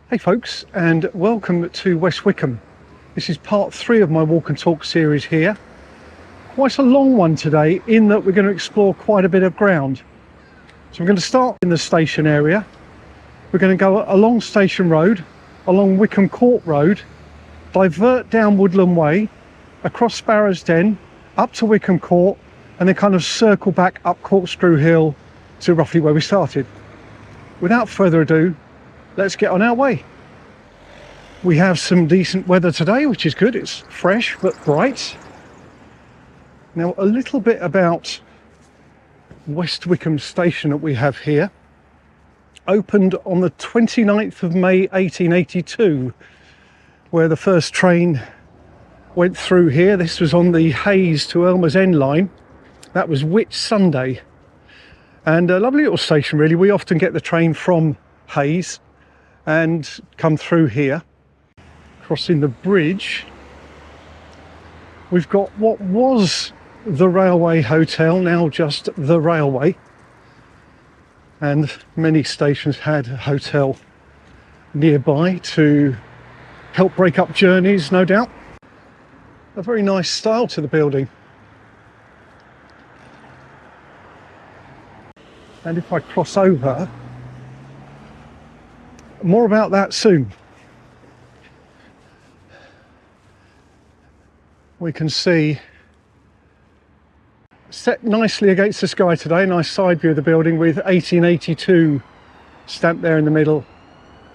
Hey folks, and welcome to West Wickham. This is part 3 of my walk and talk series here. Quite a long one today in that we're going to explore quite a bit of ground. So we're going to start in the station area. We're going to go along Station Road, along Wickham Court Road, divert down Woodland Way, across Sparrow's Den, up to Wickham Court, and then kind of circle back up Corkscrew Hill to roughly where we started. Without further ado, let's get on our way. We have some decent weather today, which is good. It's fresh but bright. Now, a little bit about West Wickham Station that we have here. Opened on the 29th of May 1882, where the first train went through here. This was on the Hayes to Elmer's End line. That was Whit Sunday. And a lovely little station, really. We often get the train from Hayes and come through here. Crossing the bridge, we've got what was the Railway Hotel, now just the Railway, and many stations had a hotel nearby to help break up journeys, no doubt. A very nice style to the building. And if I cross over, more about that soon. We can see, set nicely against the sky today, nice side view of the building with 1882 stamped there in the middle.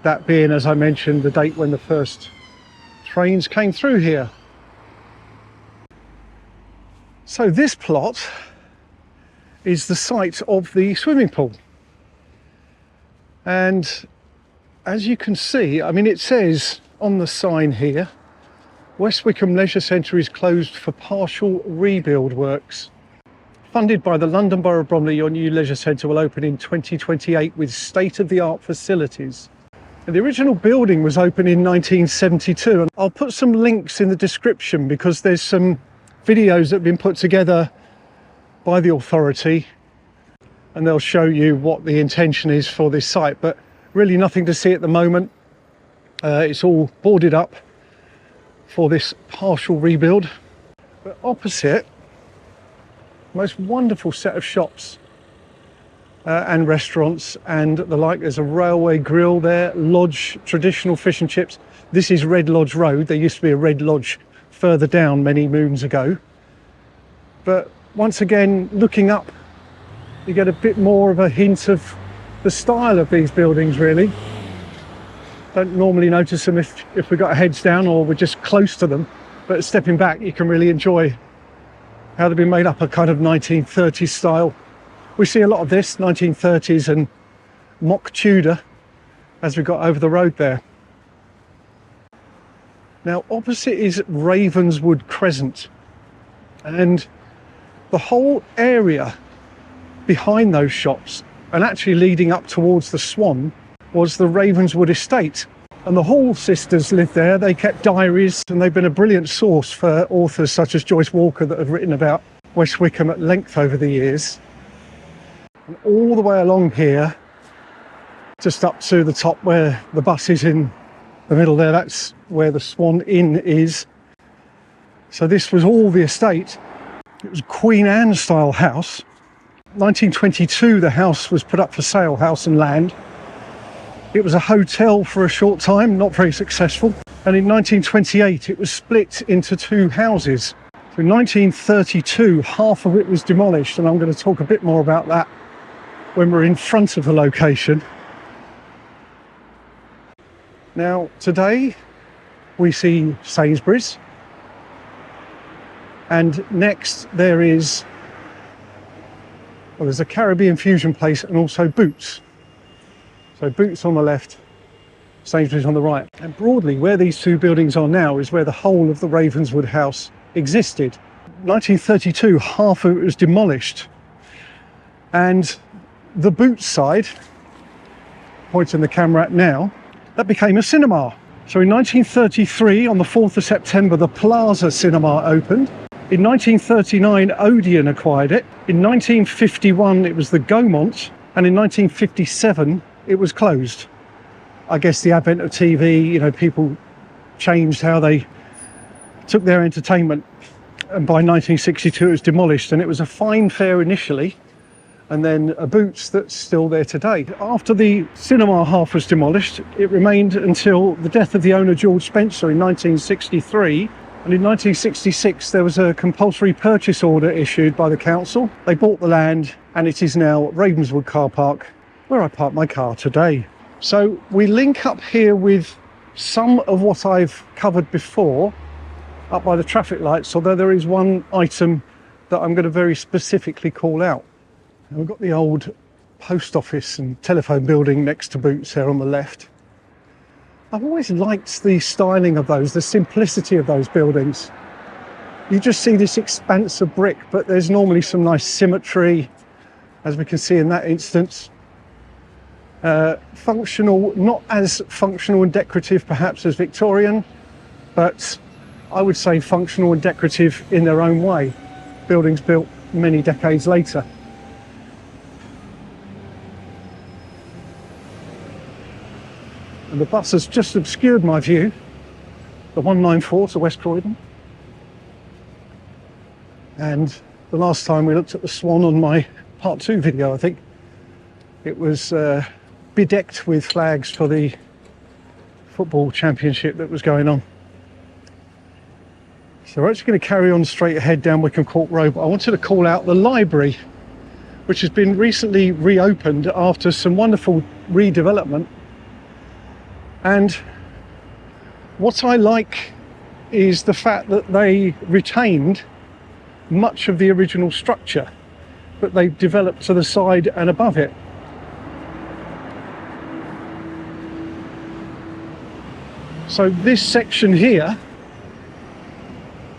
That being, as I mentioned, the date when the first trains came through here. So this plot is the site of the swimming pool. And as you can see, I mean, it says on the sign here, West Wickham Leisure Centre is closed for partial rebuild works. Funded by the London Borough of Bromley, your new leisure centre will open in 2028 with state-of-the-art facilities. And the original building was opened in 1972, and I'll put some links in the description because there's some videos that have been put together by the authority, and they'll show you what the intention is for this site, but really nothing to see at the moment. It's all boarded up for this partial rebuild. But opposite, most wonderful set of shops and restaurants and the like. There's a railway grill there, lodge, traditional fish and chips. This is Red Lodge Road. There used to be a Red Lodge further down many moons ago. But once again, looking up, you get a bit more of a hint of the style of these buildings, really. Don't normally notice them if we've got our heads down or we're just close to them, but stepping back you can really enjoy how they've been made up, a kind of 1930s style. We see a lot of this, 1930s and mock Tudor, as we got over the road there. Now opposite is Ravenswood Crescent, and the whole area behind those shops and actually leading up towards the Swan was the Ravenswood estate, and the Hall sisters lived there. They kept diaries, and they've been a brilliant source for authors such as Joyce Walker that have written about West Wickham at length over the years. And all the way along here, just up to the top where the bus is in the middle there, that's where the Swan Inn is. So this was all the estate. It was a Queen Anne style house. 1922 the house was put up for sale, house and land. It was a hotel for a short time, not very successful. And in 1928 it was split into 2 houses. So in 1932 half of it was demolished, and I'm going to talk a bit more about that when we're in front of the location. Now today we see Sainsbury's, and next there is, well, there's a Caribbean fusion place and also Boots. So Boots on the left, Sainsbury's on the right. And broadly where these 2 buildings are now is where the whole of the Ravenswood house existed. 1932 half of it was demolished, and the Boots side, pointing the camera at now, that became a cinema. So in 1933 on the 4th of September the Plaza Cinema opened. In 1939, Odeon acquired it. In 1951, it was the Gaumont, and in 1957, it was closed. I guess the advent of TV, you know, people changed how they took their entertainment, and by 1962 it was demolished, and it was a fine fare initially, and then a Boots that's still there today. After the cinema half was demolished, it remained until the death of the owner George Spencer in 1963, and in 1966 there was a compulsory purchase order issued by the council. They bought the land, and it is now Ravenswood car park, where I park my car today. So we link up here with some of what I've covered before, up by the traffic lights, although there is one item that I'm going to very specifically call out. And we've got the old post office and telephone building next to Boots here on the left. I've always liked the styling of those, the simplicity of those buildings. You just see this expanse of brick, but there's normally some nice symmetry, as we can see in that instance. Functional, not as functional and decorative perhaps as Victorian, but I would say functional and decorative in their own way. Buildings built many decades later. And the bus has just obscured my view, the 194 to West Croydon. And the last time we looked at the Swan on my part 2 video, I think, it was bedecked with flags for the football championship that was going on. So we're actually going to carry on straight ahead down Wickham Court Road, but I wanted to call out the library, which has been recently reopened after some wonderful redevelopment. And what I like is the fact that they retained much of the original structure, but they've developed to the side and above it. So this section here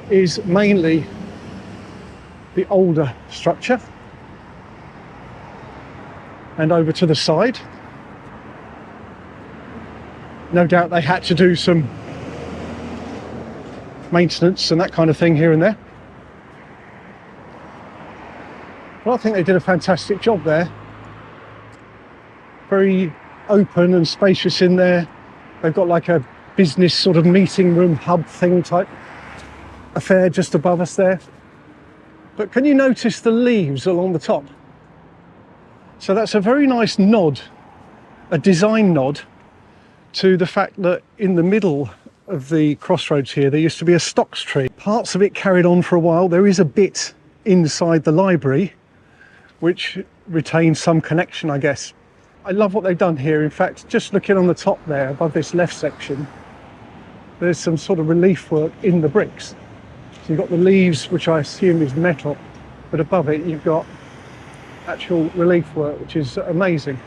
is mainly the older structure, and over to the side, no doubt they had to do some maintenance and that kind of thing here and there. Well, I think they did a fantastic job there. Very open and spacious in there. They've got like a business sort of meeting room hub thing type affair just above us there. But can you notice the leaves along the top? So that's a very nice nod, a design nod to the fact that in the middle of the crossroads here there used to be a stocks tree. Parts of it carried on for a while. There is a bit inside the library which retains some connection, I guess. I love what they've done here. In fact, just looking on the top there above this left section, there's some sort of relief work in the bricks. So you've got the leaves, which I assume is metal, but above it you've got actual relief work, which is amazing.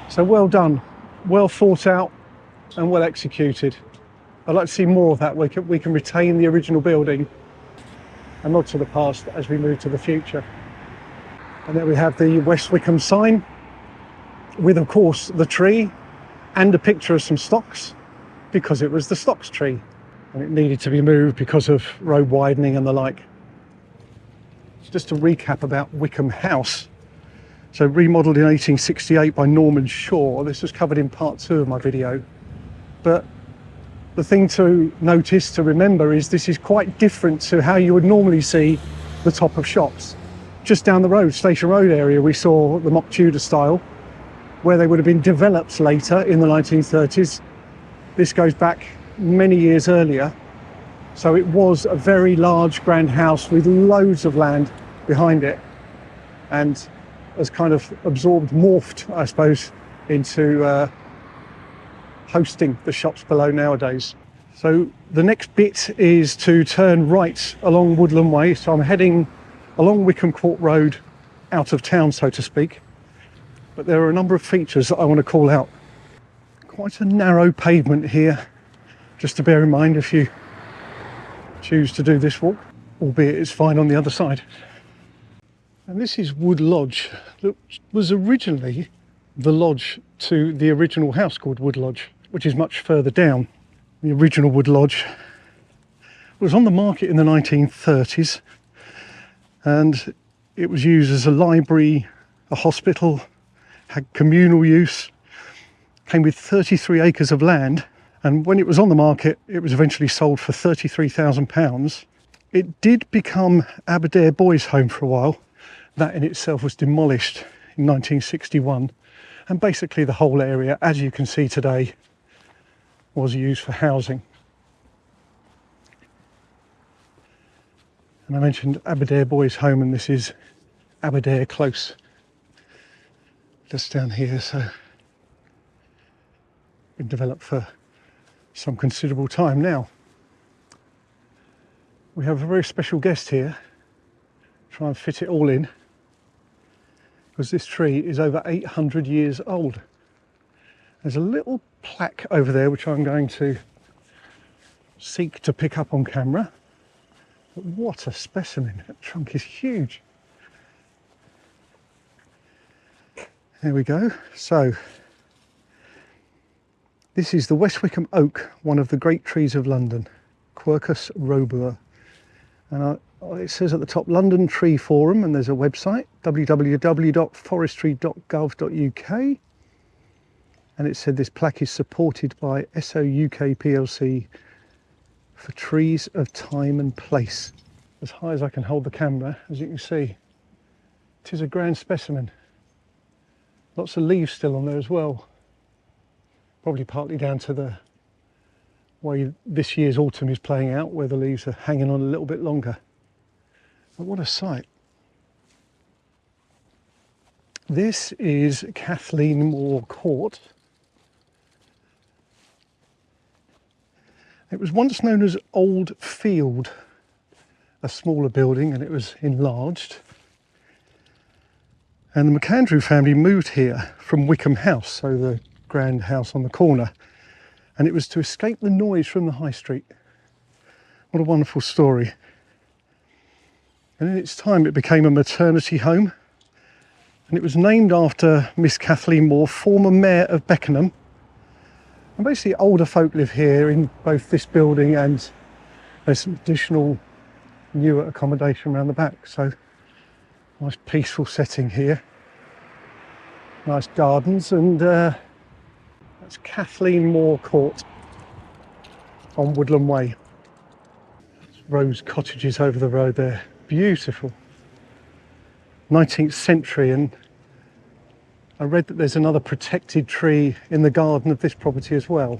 So well done, well thought out and well executed. I'd like to see more of that. We can retain the original building and nod to the past as we move to the future. And there we have the West Wickham sign with, of course, the tree and a picture of some stocks, because it was the stocks tree and it needed to be moved because of road widening and the like. Just to recap about Wickham House. So remodelled in 1868 by Norman Shaw. This was covered in part 2 of my video. But the thing to notice, to remember, is this is quite different to how you would normally see the top of shops. Just down the road, Station Road area, we saw the mock Tudor style, where they would have been developed later in the 1930s. This goes back many years earlier. So it was a very large grand house with loads of land behind it, and has kind of absorbed, morphed, I suppose, into hosting the shops below nowadays. So the next bit is to turn right along Woodland Way. So I'm heading along Wickham Court Road out of town, so to speak. But there are a number of features that I want to call out. Quite a narrow pavement here, just to bear in mind if you choose to do this walk, albeit it's fine on the other side. And this is Wood Lodge, that was originally the lodge to the original house called Wood Lodge, which is much further down. The original Wood Lodge was on the market in the 1930s, and it was used as a library, a hospital, had communal use, Came with 33 acres of land, and when it was on the market, it was eventually sold for £33,000. It did become Aberdare Boys' Home for a while. That in itself was demolished in 1961, and basically the whole area, as you can see today, was used for housing. And I mentioned Aberdare Boys' Home, and this is Aberdare Close, just down here. So been developed for some considerable time now. We have a very special guest here. Try and fit it all in, because this tree is over 800 years old. There's a little plaque over there which I'm going to seek to pick up on camera. But what a specimen! That trunk is huge. There we go. So this is the West Wickham Oak, one of the great trees of London, Quercus robur. And it says at the top, London Tree Forum, and there's a website, www.forestry.gov.uk. And it said this plaque is supported by SO UK plc for trees of time and place. As high as I can hold the camera, as you can see, it is a grand specimen. Lots of leaves still on there as well. Probably partly down to the way this year's autumn is playing out, where the leaves are hanging on a little bit longer. But what a sight. This is Kathleen Moore Court. It was once known as Old Field, a smaller building, and it was enlarged. And the McAndrew family moved here from Wickham House, so the grand house on the corner, and it was to escape the noise from the high street. What a wonderful story. And in its time it became a maternity home, and it was named after Miss Kathleen Moore, former mayor of Beckenham. And basically older folk live here in both this building, and there's some additional newer accommodation around the back. So nice peaceful setting here, nice gardens, and that's Kathleen Moore Court on Woodland Way. Rose cottages over the road there, beautiful. 19th century, and I read that there's another protected tree in the garden of this property as well.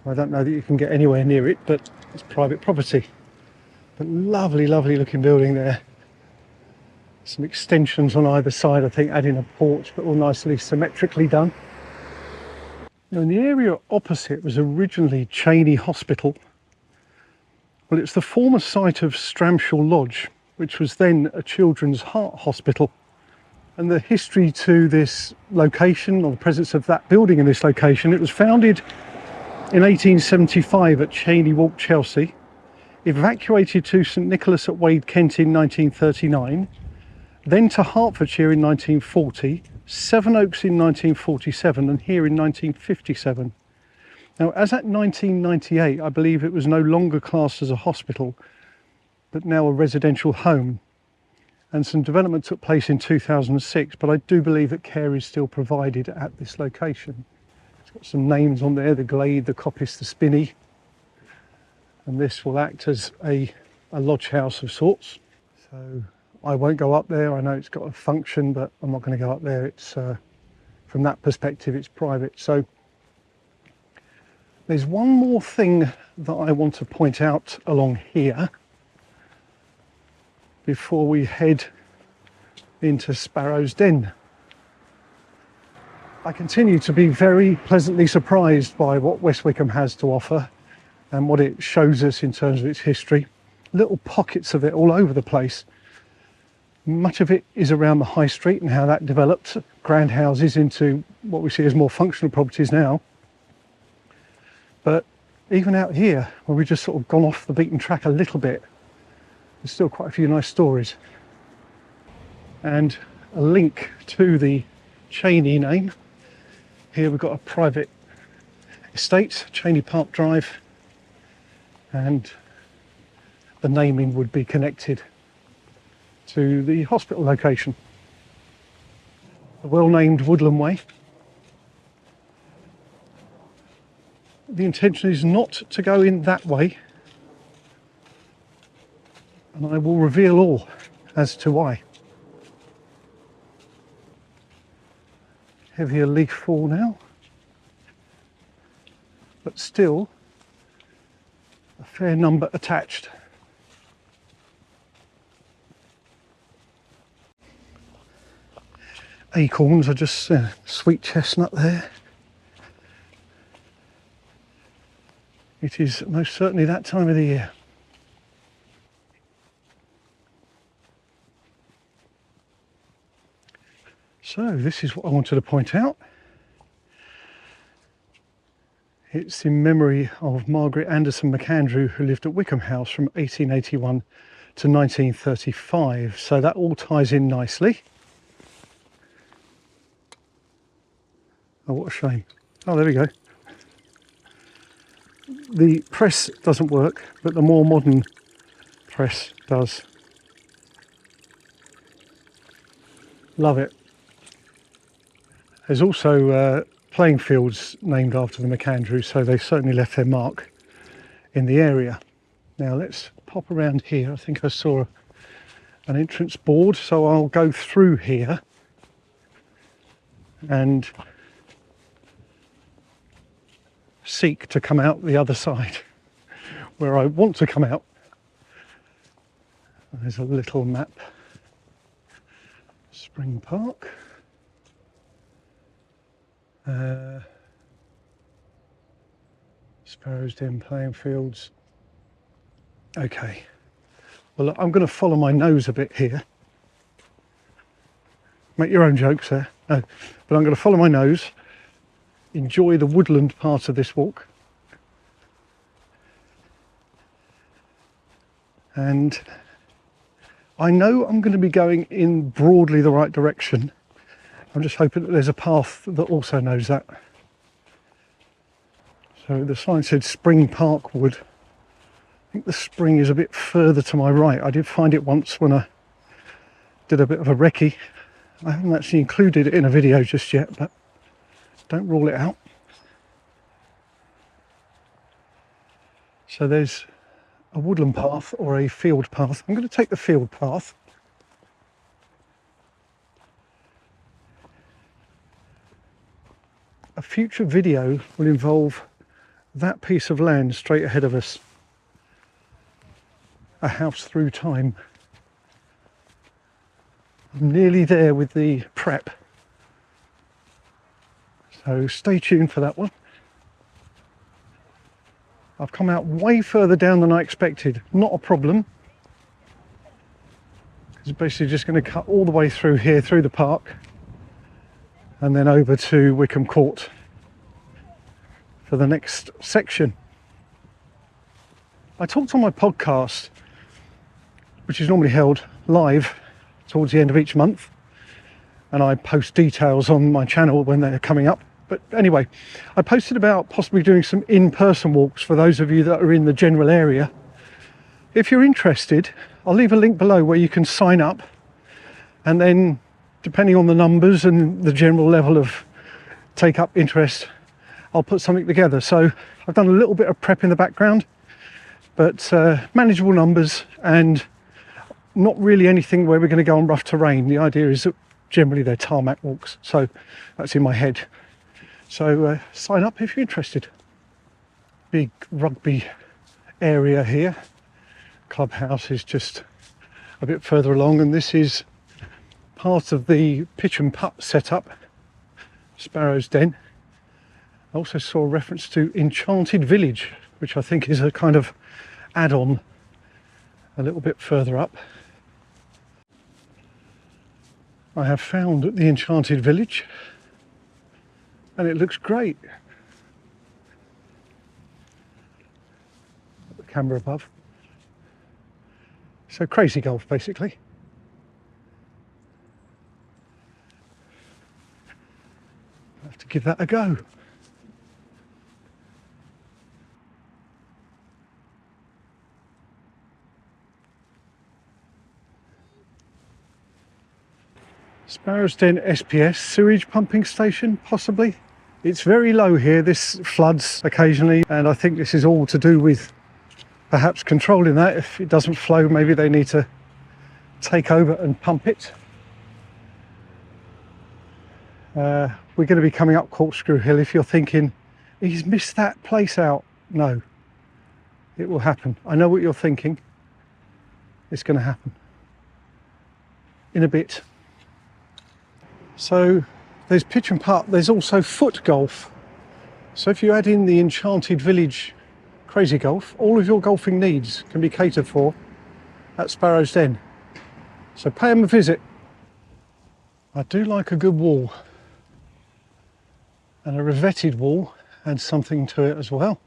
I don't know that you can get anywhere near it, but it's private property. But lovely, lovely looking building there. Some extensions on either side, I think, adding a porch, but all nicely symmetrically done. Now, in the area opposite was originally Cheney Hospital. Well, it's the former site of Stramshall Lodge, which was then a children's heart hospital. And the history to this location, or the presence of that building in this location, it was founded in 1875 at Cheney Walk, Chelsea, evacuated to St Nicholas at Wade, Kent in 1939, then to Hertfordshire in 1940, Sevenoaks in 1947, and here in 1957. Now, as at 1998, I believe it was no longer classed as a hospital, but now a residential home. And some development took place in 2006, but I do believe that care is still provided at this location. It's got some names on there: the Glade, the Coppice, the Spinney. And this will act as a lodge house of sorts. So I won't go up there. I know it's got a function, but I'm not going to go up there. It's from that perspective, it's private. So there's one more thing that I want to point out along here before we head into Sparrow's Den. I continue to be very pleasantly surprised by what West Wickham has to offer and what it shows us in terms of its history. Little pockets of it all over the place. Much of it is around the high street and how that developed grand houses into what we see as more functional properties now. But even out here, where we've just sort of gone off the beaten track a little bit, there's still quite a few nice stories. And a link to the Cheney name. Here we've got a private estate, Cheney Park Drive, and the naming would be connected to the hospital location. The well-named Woodland Way. the intention is not to go in that way, and I will reveal all as to why. Heavier leaf fall now, but still a fair number attached. Acorns are just sweet chestnut there. It is most certainly that time of the year. So this is what I wanted to point out. It's in memory of Margaret Anderson McAndrew, who lived at Wickham House from 1881 to 1935. So that all ties in nicely. Oh, what a shame. Oh, there we go. The press doesn't work, but the more modern press does. Love it. There's also playing fields named after the McAndrews, so they certainly left their mark in the area. Now let's pop around here. I think I saw an entrance board, so I'll go through here and seek to come out the other side where I want to come out. There's a little map. Spring Park. Sparrow's Den playing fields. Okay, well look, I'm going to follow my nose a bit here. Make your own jokes there. No, but I'm going to follow my nose, enjoy the woodland part of this walk, and I know I'm going to be going in broadly the right direction. I'm just hoping that there's a path that also knows that. So the sign said Spring Park Wood. I think the spring is a bit further to my right. I did find it once when I did a bit of a recce. I haven't actually included it in a video just yet, but don't rule it out. So there's a woodland path or a field path. I'm going to take the field path. A future video will involve that piece of land straight ahead of us. A house through time. I'm nearly there with the prep. So stay tuned for that one. I've come out way further down than I expected. Not a problem. It's basically just going to cut all the way through here, through the park, and then over to Wickham Court for the next section. I talked on my podcast, which is normally held live towards the end of each month, and I post details on my channel when they're coming up. But anyway, I posted about possibly doing some in-person walks for those of you that are in the general area. If you're interested, I'll leave a link below where you can sign up, and then depending on the numbers and the general level of take-up interest, I'll put something together. So I've done a little bit of prep in the background, but manageable numbers and not really anything where we're going to go on rough terrain. The idea is that generally they're tarmac walks, so that's in my head. So sign up if you're interested. Big rugby area here. Clubhouse is just a bit further along, and this is part of the pitch and putt setup, Sparrow's Den. I also saw a reference to Enchanted Village, which I think is a kind of add-on a little bit further up. I have found the Enchanted Village, and it looks great. The camera above. So crazy golf, basically. I'll have to give that a go. Sparrow's Den SPS sewage pumping station, possibly. It's very low here. This floods occasionally, and I think this is all to do with perhaps controlling that. If it doesn't flow, maybe they need to take over and pump it. We're going to be coming up Corkscrew Hill. If you're thinking, he's missed that place out, no, it will happen. I know what you're thinking. It's going to happen in a bit. So there's pitch and putt. There's also foot golf. So if you add in the Enchanted Village Crazy Golf, all of your golfing needs can be catered for at Sparrow's Den. So pay them a visit. I do like a good wall, and a revetted wall adds something to it as well.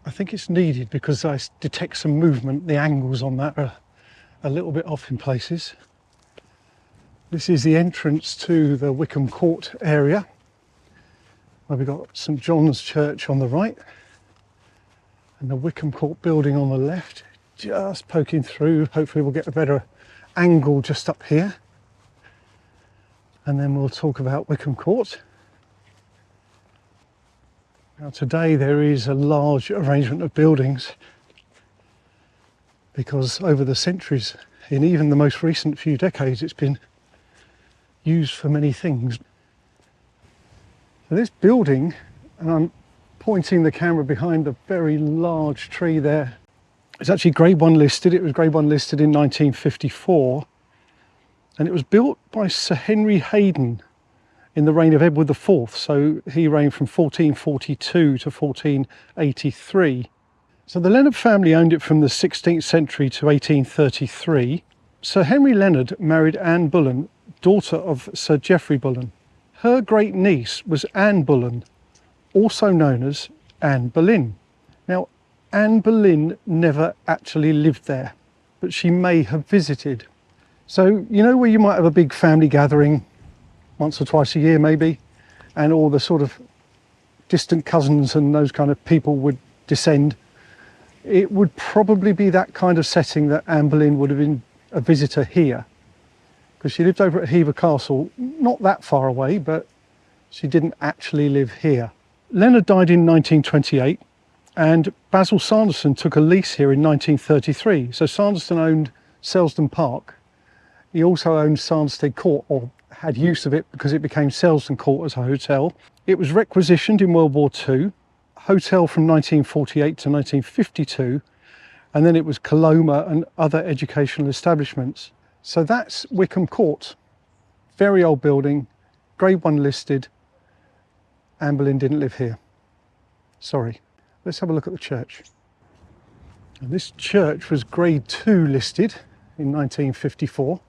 I think it's needed because I detect some movement. The angles on that are a little bit off in places. This is the entrance to the Wickham Court area, where we've got St John's Church on the right and the Wickham Court building on the left. Just poking through. Hopefully we'll get a better angle just up here, and then we'll talk about Wickham Court. Now today there is a large arrangement of buildings because over the centuries, in even the most recent few decades, it's been used for many things. So this building, and I'm pointing the camera behind a very large tree there, it's actually Grade 1 listed. It was Grade 1 listed in 1954, and it was built by Sir Henry Hayden in the reign of Edward IV. So he reigned from 1442 to 1483. So the Leonard family owned it from the 16th century to 1833. Sir Henry Leonard married Anne Bullen, daughter of Sir Geoffrey Bullen. Her great niece was Anne Bullen, also known as Anne Boleyn. Now, Anne Boleyn never actually lived there, but she may have visited. So, you know where you might have a big family gathering once or twice a year maybe, and all the sort of distant cousins and those kind of people would descend? It would probably be that kind of setting that Anne Boleyn would have been a visitor here, because she lived over at Hever Castle, not that far away, but she didn't actually live here. Leonard died in 1928, and Basil Sanderson took a lease here in 1933. So Sanderson owned Selsdon Park. He also owned Sanderstead Court, or had use of it because it became Selsdon Court as a hotel. It was requisitioned in World War II, hotel from 1948 to 1952, and then it was Coloma and other educational establishments. So that's Wickham Court. Very old building, Grade 1 listed. Anne Boleyn didn't live here. Sorry. Let's have a look at the church. And this church was Grade 2 listed in 1954,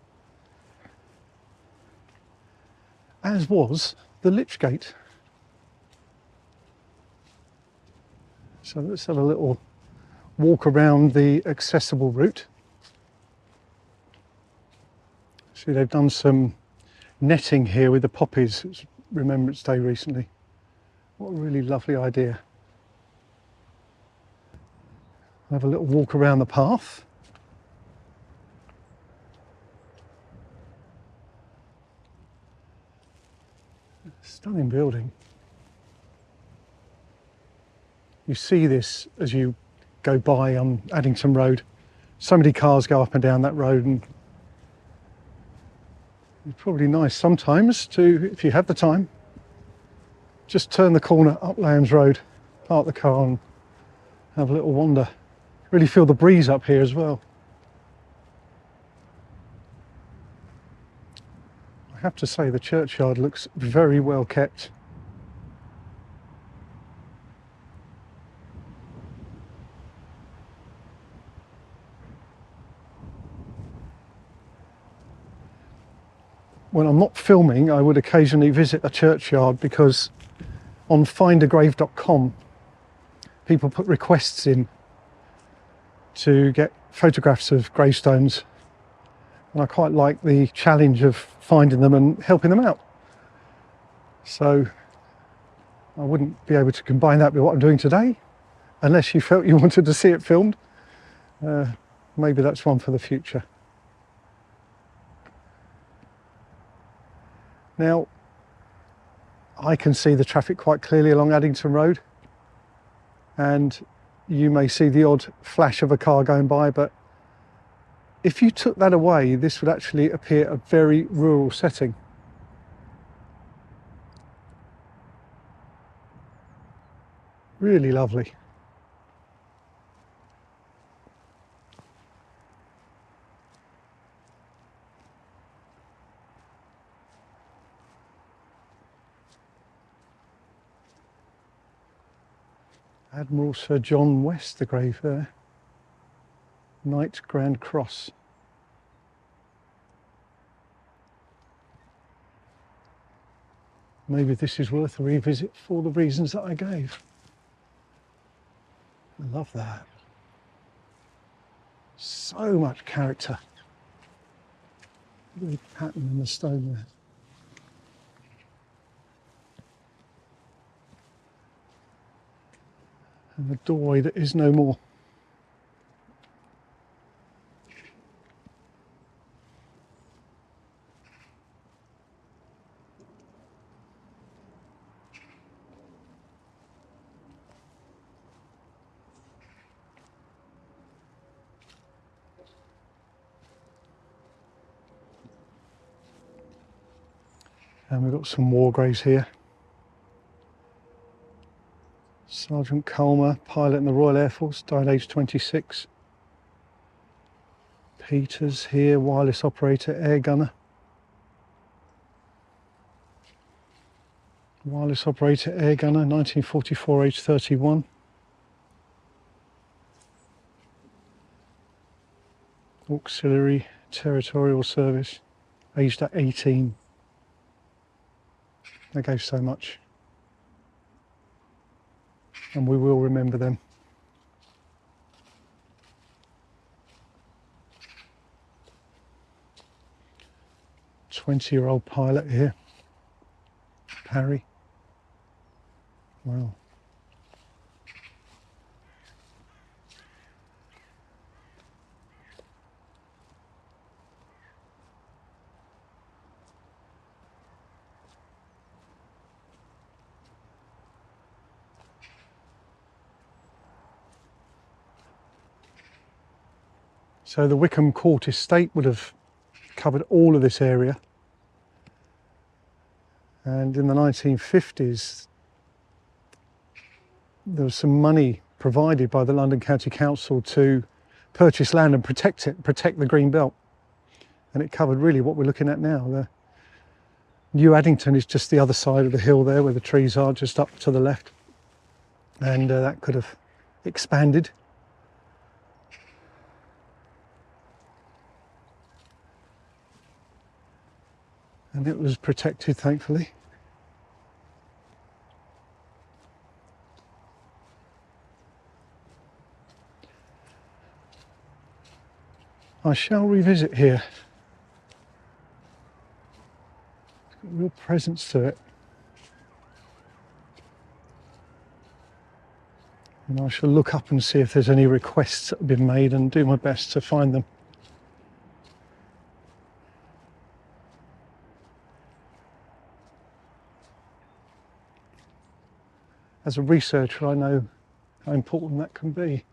as was the Lich Gate. So let's have a little walk around the accessible route. See, they've done some netting here with the poppies. It's Remembrance Day recently. What a really lovely idea. Have a little walk around the path. Stunning building. You see this as you go by on Addington Road. So many cars go up and down that road, and it's probably nice sometimes to, if you have the time, just turn the corner up Lambs Road, park the car and have a little wander. Really feel the breeze up here as well. I have to say the churchyard looks very well kept. When I'm not filming, I would occasionally visit a churchyard, because on findagrave.com people put requests in to get photographs of gravestones, and I quite like the challenge of finding them and helping them out. So I wouldn't be able to combine that with what I'm doing today, unless you felt you wanted to see it filmed. Maybe that's one for the future. Now, I can see the traffic quite clearly along Addington Road, and you may see the odd flash of a car going by, but if you took that away, this would actually appear a very rural setting. Really lovely. Admiral Sir John West, the grave there. Knight Grand Cross. Maybe this is worth a revisit for the reasons that I gave. I love that. So much character. Look at the pattern in the stone there. And the doorway that is no more. And we've got some war graves here. Sergeant Culmer, pilot in the Royal Air Force, died aged 26. Peters here, wireless operator, air gunner. Wireless operator, air gunner, 1944, age 31. Auxiliary territorial service, aged at 18. They gave so much. And we will remember them. "20-year-old pilot here, Parry." Wow. So the Wickham Court estate would have covered all of this area. And in the 1950s, there was some money provided by the London County Council to purchase land and protect it, protect the green belt. And it covered really what we're looking at now. The New Addington is just the other side of the hill there where the trees are, just up to the left. And that could have expanded. And it was protected, thankfully. I shall revisit here. It's got a real presence to it. And I shall look up and see if there's any requests that have been made and do my best to find them. As a researcher, I know how important that can be.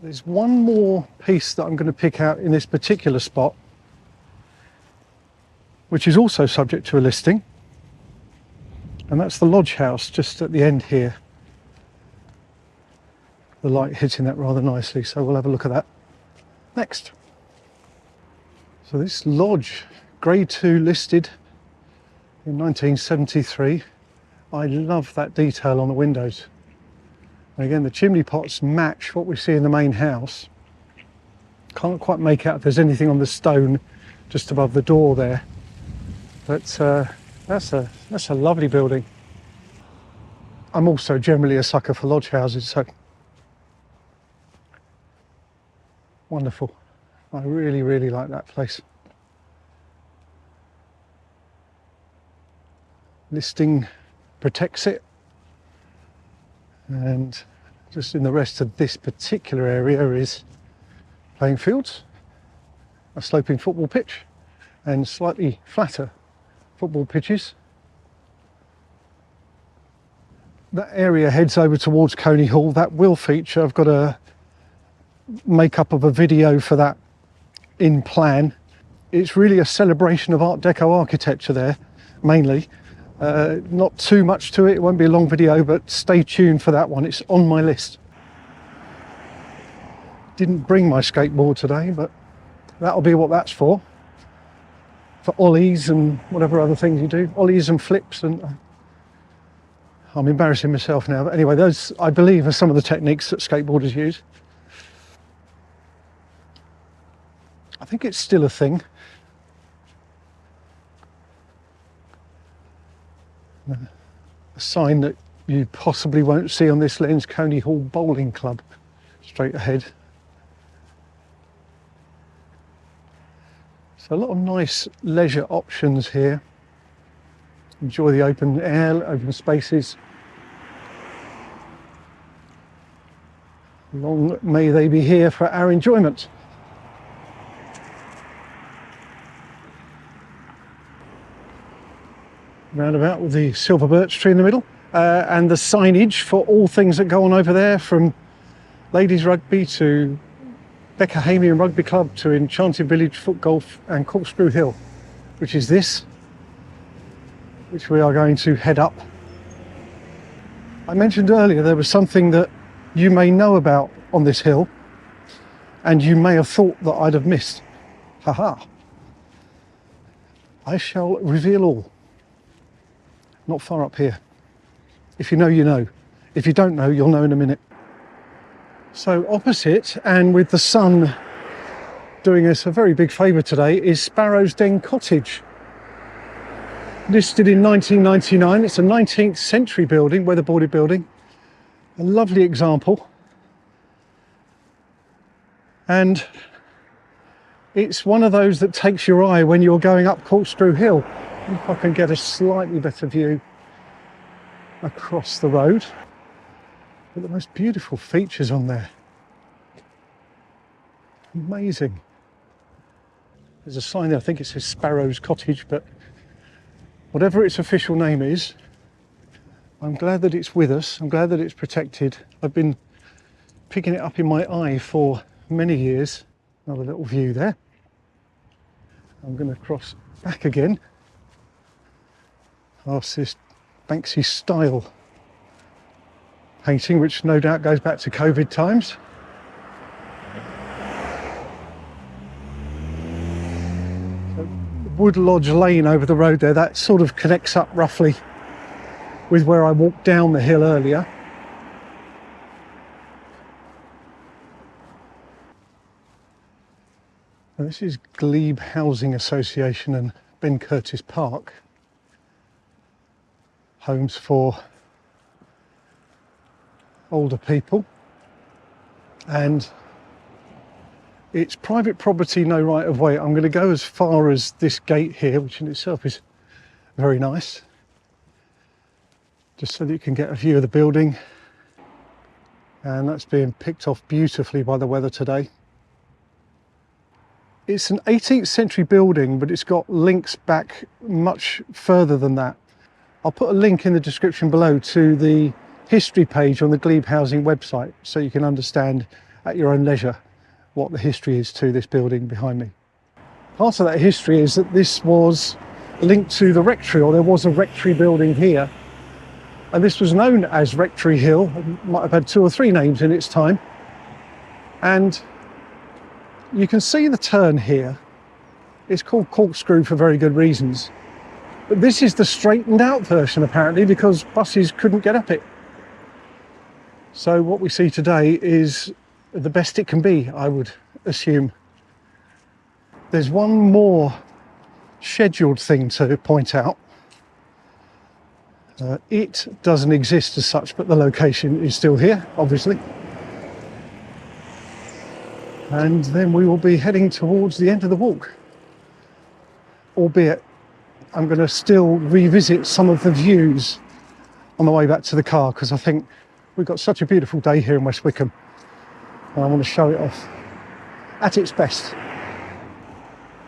There's one more piece that I'm going to pick out in this particular spot, which is also subject to a listing, and that's the lodge house just at the end here. The light hitting that rather nicely, so we'll have a look at that next. So this lodge, Grade 2 listed in 1973. I love that detail on the windows. And again, the chimney pots match what we see in the main house. Can't quite make out if there's anything on the stone just above the door there. But That's a lovely building. I'm also generally a sucker for lodge houses, so wonderful. I really, really like that place. Listing protects it, and just in the rest of this particular area is playing fields, a sloping football pitch, and slightly flatter football pitches. That area heads over towards Coney Hall. That will feature, I've got a make-up of a video for that in plan. It's really a celebration of Art Deco architecture there, mainly. Not too much to it, it won't be a long video, but stay tuned for that one, it's on my list. Didn't bring my skateboard today, but that'll be what that's for ollies and whatever other things you do, ollies and flips, and I'm embarrassing myself now, but anyway, those I believe are some of the techniques that skateboarders use. I think it's still a thing. A sign that you possibly won't see on this lens, Coney Hall Bowling Club, straight ahead. So a lot of nice leisure options here. Enjoy the open air, open spaces. Long may they be here for our enjoyment. Roundabout with the silver birch tree in the middle, and the signage for all things that go on over there, from ladies rugby to Beckahamian Rugby Club to Enchanted Village Foot Golf and Corkscrew Hill, which is this, which we are going to head up. I mentioned earlier there was something that you may know about on this hill and you may have thought that I'd have missed. Haha. I shall reveal all. Not far up here. If you know, you know. If you don't know, you'll know in a minute. So opposite, and with the sun doing us a very big favour today, is Sparrow's Den Cottage. Listed in 1999, it's a 19th century building, weatherboarded building. A lovely example. And it's one of those that takes your eye when you're going up Corkscrew Hill. If I can get a slightly better view across the road. But the most beautiful features on there. Amazing. There's a sign there, I think it says Sparrow's Cottage, but whatever its official name is, I'm glad that it's with us. I'm glad that it's protected. I've been picking it up in my eye for many years. Another little view there. I'm going to cross back again past this Banksy style painting, which no doubt goes back to COVID times. So, Wood Lodge Lane over the road there, that sort of connects up roughly with where I walked down the hill earlier. Now, this is Glebe Housing Association and Ben Curtis Park. Homes for older people, and it's private property, no right of way. I'm going to go as far as this gate here, which in itself is very nice, just so that you can get a view of the building. And that's being picked off beautifully by the weather today. It's an 18th century building, but it's got links back much further than that. I'll put a link in the description below to the history page on the Glebe Housing website, so you can understand at your own leisure what the history is to this building behind me. Part of that history is that this was linked to the rectory, or there was a rectory building here, and this was known as Rectory Hill. It might have had 2 or 3 names in its time. And you can see the turn here. It's called Corkscrew for very good reasons. But this is the straightened out version apparently, because buses couldn't get up it. So what we see today is the best it can be, I would assume. There's one more scheduled thing to point out. It doesn't exist as such, but the location is still here, obviously. And then we will be heading towards the end of the walk. Albeit, I'm going to still revisit some of the views on the way back to the car, because I think we've got such a beautiful day here in West Wickham. And I want to show it off at its best.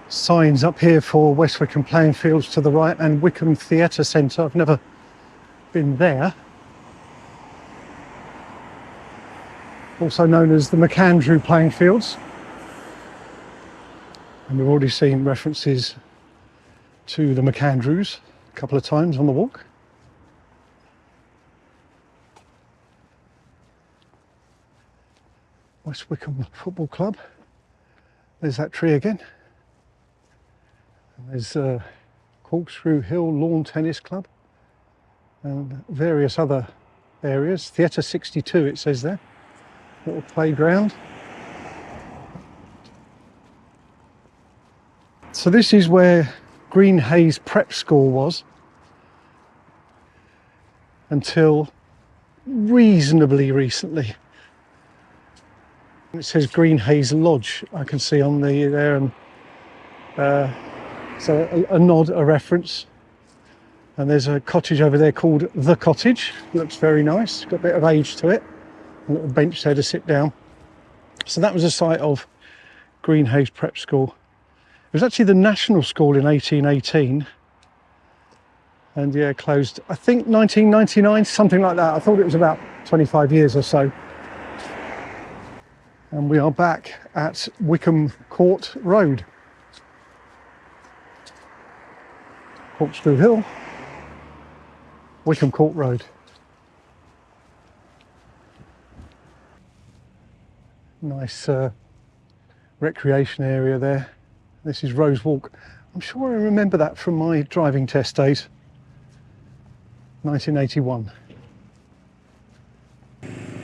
Signs up here for West Wickham playing fields to the right and Wickham Theatre Centre. I've never been there. Also known as the McAndrew playing fields. And we've already seen references to the McAndrews a couple of times on the walk. West Wickham Football Club. There's that tree again. And there's Corkscrew Hill Lawn Tennis Club and various other areas. Theatre 62 it says there. Little playground. So this is where Greenhays Prep School was until reasonably recently. It says Greenhays Lodge, I can see on the there, and so a nod, a reference. And there's a cottage over there called The Cottage. Looks very nice, got a bit of age to it. A little bench there to sit down. So that was the site of Greenhays Prep School. It was actually the national school in 1818. And yeah, closed, I think 1999, something like that. I thought it was about 25 years or so. And we are back at Wickham Court Road. Corkscrew Hill, Wickham Court Road. Nice recreation area there. This is Rose Walk. I'm sure I remember that from my driving test days, 1981.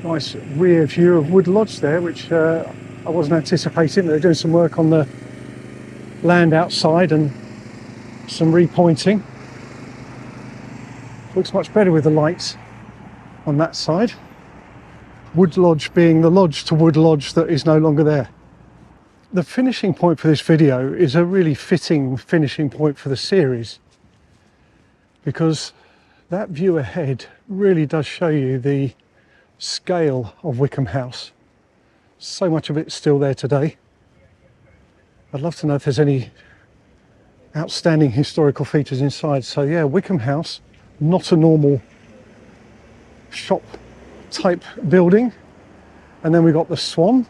Nice rear view of Wood Lodge there, which I wasn't anticipating. They're doing some work on the land outside and some repointing. Looks much better with the lights on that side. Wood Lodge being the lodge to Wood Lodge that is no longer there. The finishing point for this video is a really fitting finishing point for the series, because that view ahead really does show you the scale of Wickham House. So much of it's still there today. I'd love to know if there's any outstanding historical features inside. So yeah, Wickham House, not a normal shop type building. And then we got the Swan,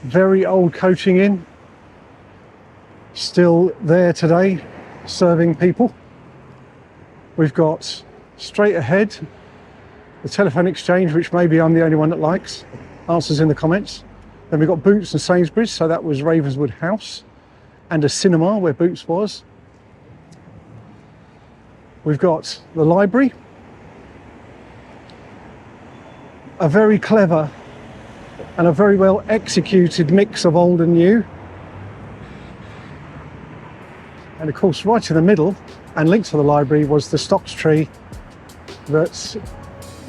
very old coaching inn, still there today serving people. We've got straight ahead the telephone exchange, which maybe I'm the only one that likes. Answers in the comments. Then we've got Boots and Sainsbury's, so that was Ravenswood House, and a cinema where Boots was. We've got the library, a very clever and a very well executed mix of old and new. And of course, right in the middle and linked to the library was the stocks tree that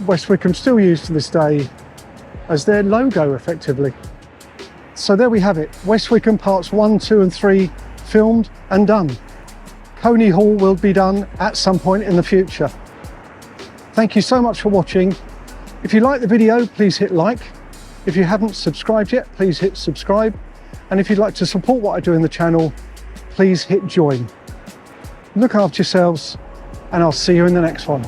West Wickham still use to this day as their logo, effectively. So there we have it, West Wickham parts 1, 2 and 3 filmed and done. Coney Hall will be done at some point in the future. Thank you so much for watching. If you like the video, please hit like. If you haven't subscribed yet, please hit subscribe. And if you'd like to support what I do in the channel, please hit join. Look after yourselves, and I'll see you in the next one.